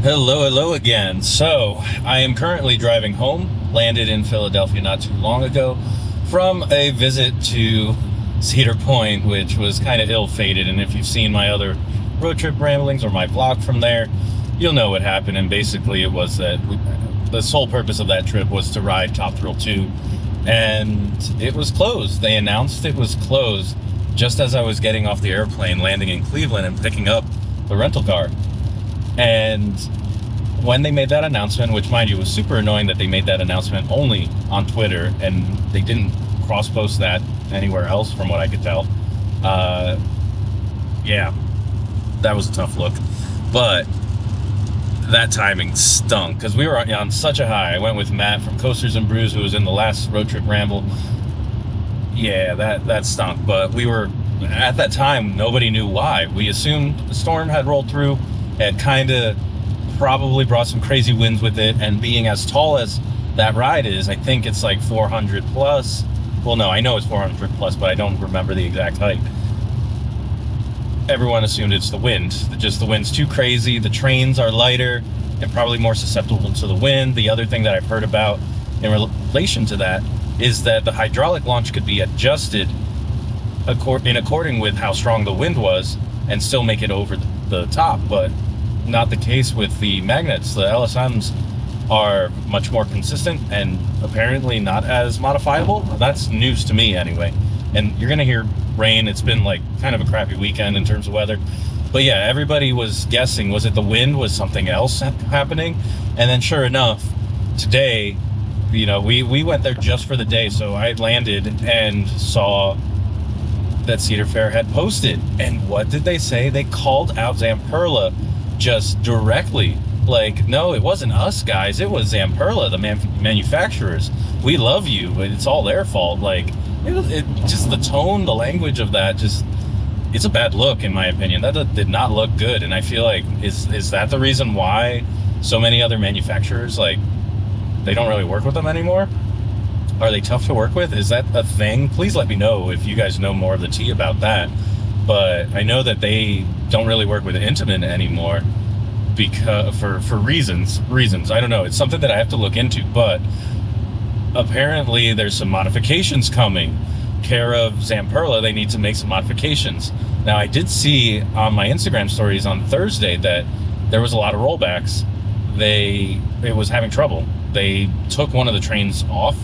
Hello again. So, I am currently driving home, landed in Philadelphia not too long ago, from a visit to Cedar Point, which was kind of ill-fated. And if you've seen my other road trip ramblings or my vlog from there, you'll know what happened. And basically it was that the sole purpose of that trip was to ride Top Thrill 2, and it was closed. They announced it was closed just as I was getting off the airplane, landing in Cleveland and picking up the rental car. And when they made that announcement, which mind you was super annoying that they made that announcement only on Twitter and they didn't cross-post that anywhere else from what I could tell. Yeah, that was a tough look. But that timing stunk because we were on such a high. I went with Matt from Coasters and Brews, who was in the last road trip ramble. Yeah, that stunk. But we were, at that time, nobody knew why. We assumed the storm had rolled through, had kind of probably brought some crazy winds with it, and being as tall as that ride is, I think it's like 400 plus. Well, no, I know it's 400 plus, but I don't remember the exact height. Everyone assumed it's the wind. Just the wind's too crazy. The trains are lighter and probably more susceptible to the wind. The other thing that I've heard about in relation to that is that the hydraulic launch could be adjusted in according with how strong the wind was and still make it over the top, but not the case with the magnets. The LSMs are much more consistent and apparently not as modifiable. That's news to me anyway. And you're gonna hear rain. It's been like kind of a crappy weekend in terms of weather. But yeah, everybody was guessing, was it the wind? Was something else happening? And then sure enough, today, you know, we went there just for the day. So I landed and saw that Cedar Fair had posted. And what did they say? They called out Zamperla just directly. Like, no, it wasn't us, guys. It was Zamperla, the manufacturers. We love you, but it's all their fault. Like, it just, the tone, the language of that, just, it's a bad look, in my opinion. That did not look good. And I feel like, is that the reason why so many other manufacturers, like, they don't really work with them anymore? Are they tough to work with? Is that a thing? Please let me know if you guys know more of the tea about that. But I know that they don't really work with Intamin anymore because for reasons. I don't know. It's something that I have to look into. But apparently there's some modifications coming. Care of Zamperla, they need to make some modifications. Now, I did see on my Instagram stories on Thursday that there was a lot of rollbacks. It was having trouble. They took one of the trains off,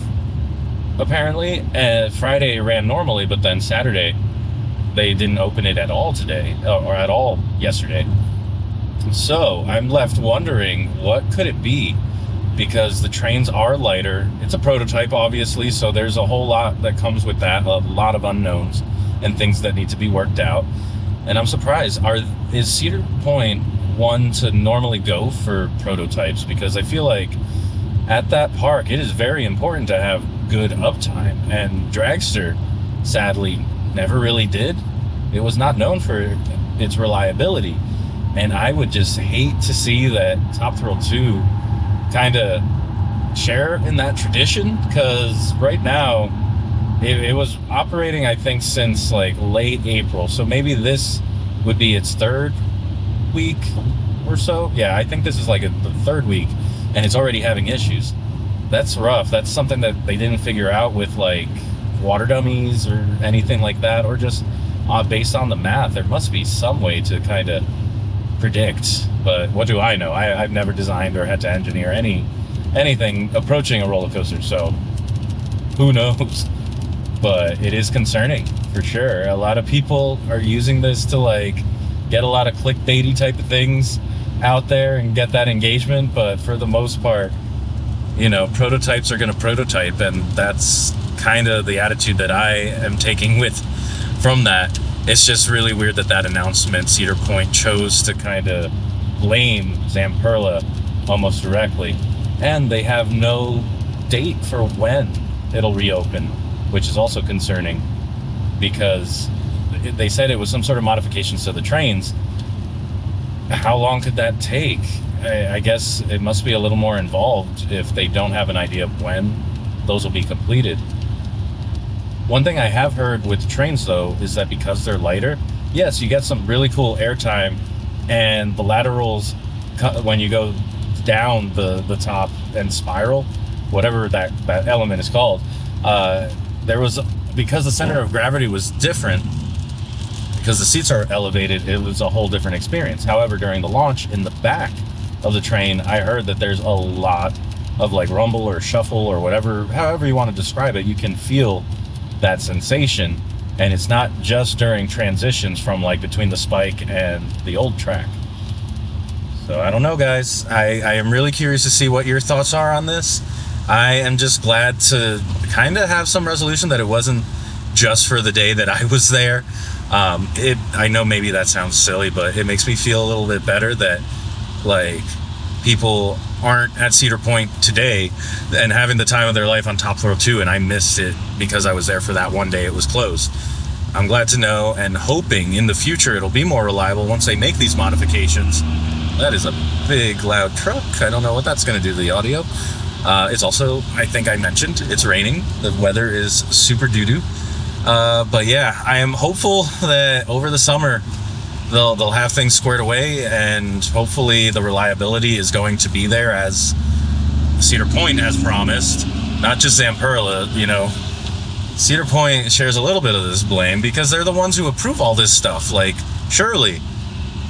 apparently, and Friday it ran normally, but then Saturday they didn't open it at all today, or at all yesterday. So I'm left wondering, what could it be? Because the trains are lighter. It's a prototype, obviously, so there's a whole lot that comes with that, a lot of unknowns and things that need to be worked out. And I'm surprised. Is Cedar Point one to normally go for prototypes? Because I feel like at that park, it is very important to have good uptime, and Dragster, sadly, never really did. It was not known for its reliability, and I would just hate to see that Top Thrill 2 kind of share in that tradition, because right now it was operating, I think, since like late April, so maybe this would be its third week or so. Yeah, I think this is like the third week, and it's already having issues. That's rough. That's something that they didn't figure out with like water dummies or anything like that, or just based on the math. There must be some way to kind of predict, but what do I know? I've never designed or had to engineer anything approaching a roller coaster, so who knows? But it is concerning for sure. A lot of people are using this to like get a lot of clickbaity type of things out there and get that engagement, but for the most part, you know, prototypes are going to prototype, and that's kind of the attitude that I am taking from that. It's just really weird that announcement, Cedar Point chose to kind of blame Zamperla almost directly, and they have no date for when it'll reopen, which is also concerning, because they said it was some sort of modifications to the trains. How long could that take? I guess it must be a little more involved if they don't have an idea of when those will be completed. One thing I have heard with trains, though, is that because they're lighter, yes, you get some really cool airtime, and the laterals when you go down the top and spiral, whatever that element is called, there was, because the center of gravity was different, because the seats are elevated, it was a whole different experience. However, during the launch, in the back of the train, I heard that there's a lot of like rumble or shuffle or whatever, however you want to describe it. You can feel that sensation, and it's not just during transitions from like between the spike and the old track. So I don't know, guys. I am really curious to see what your thoughts are on this. I am just glad to kind of have some resolution that it wasn't just for the day that I was there. I know maybe that sounds silly, but it makes me feel a little bit better that like people aren't at Cedar Point today and having the time of their life on Top Thrill 2, and I missed it because I was there for that one day it was closed. I'm glad to know, and hoping in the future it'll be more reliable once they make these modifications. That is a big, loud truck. I don't know what that's going to do to the audio. It's also, I think I mentioned, it's raining. The weather is super doo-doo. But yeah, I am hopeful that over the summer they'll have things squared away, and hopefully the reliability is going to be there as Cedar Point has promised. Not just Zamperla, you know. Cedar Point shares a little bit of this blame because they're the ones who approve all this stuff. Like, surely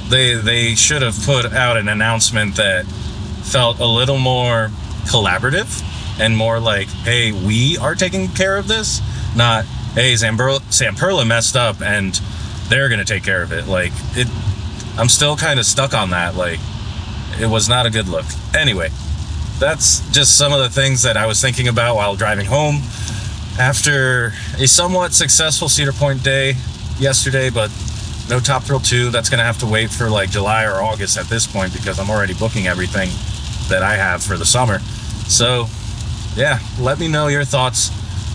they should have put out an announcement that felt a little more collaborative and more like, hey, we are taking care of this, not, hey, Zamperla messed up and they're gonna take care of it. Like, I'm still kind of stuck on that. Like, it was not a good look. Anyway, that's just some of the things that I was thinking about while driving home after a somewhat successful Cedar Point day yesterday, but no Top Thrill 2. That's gonna have to wait for like July or August at this point because I'm already booking everything that I have for the summer. So yeah, let me know your thoughts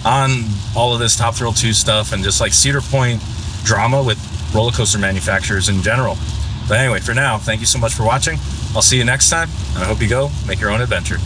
on all of this Top Thrill 2 stuff and just like Cedar Point drama with roller coaster manufacturers in general. But anyway, for now, thank you so much for watching. I'll see you next time, and I hope you go make your own adventure.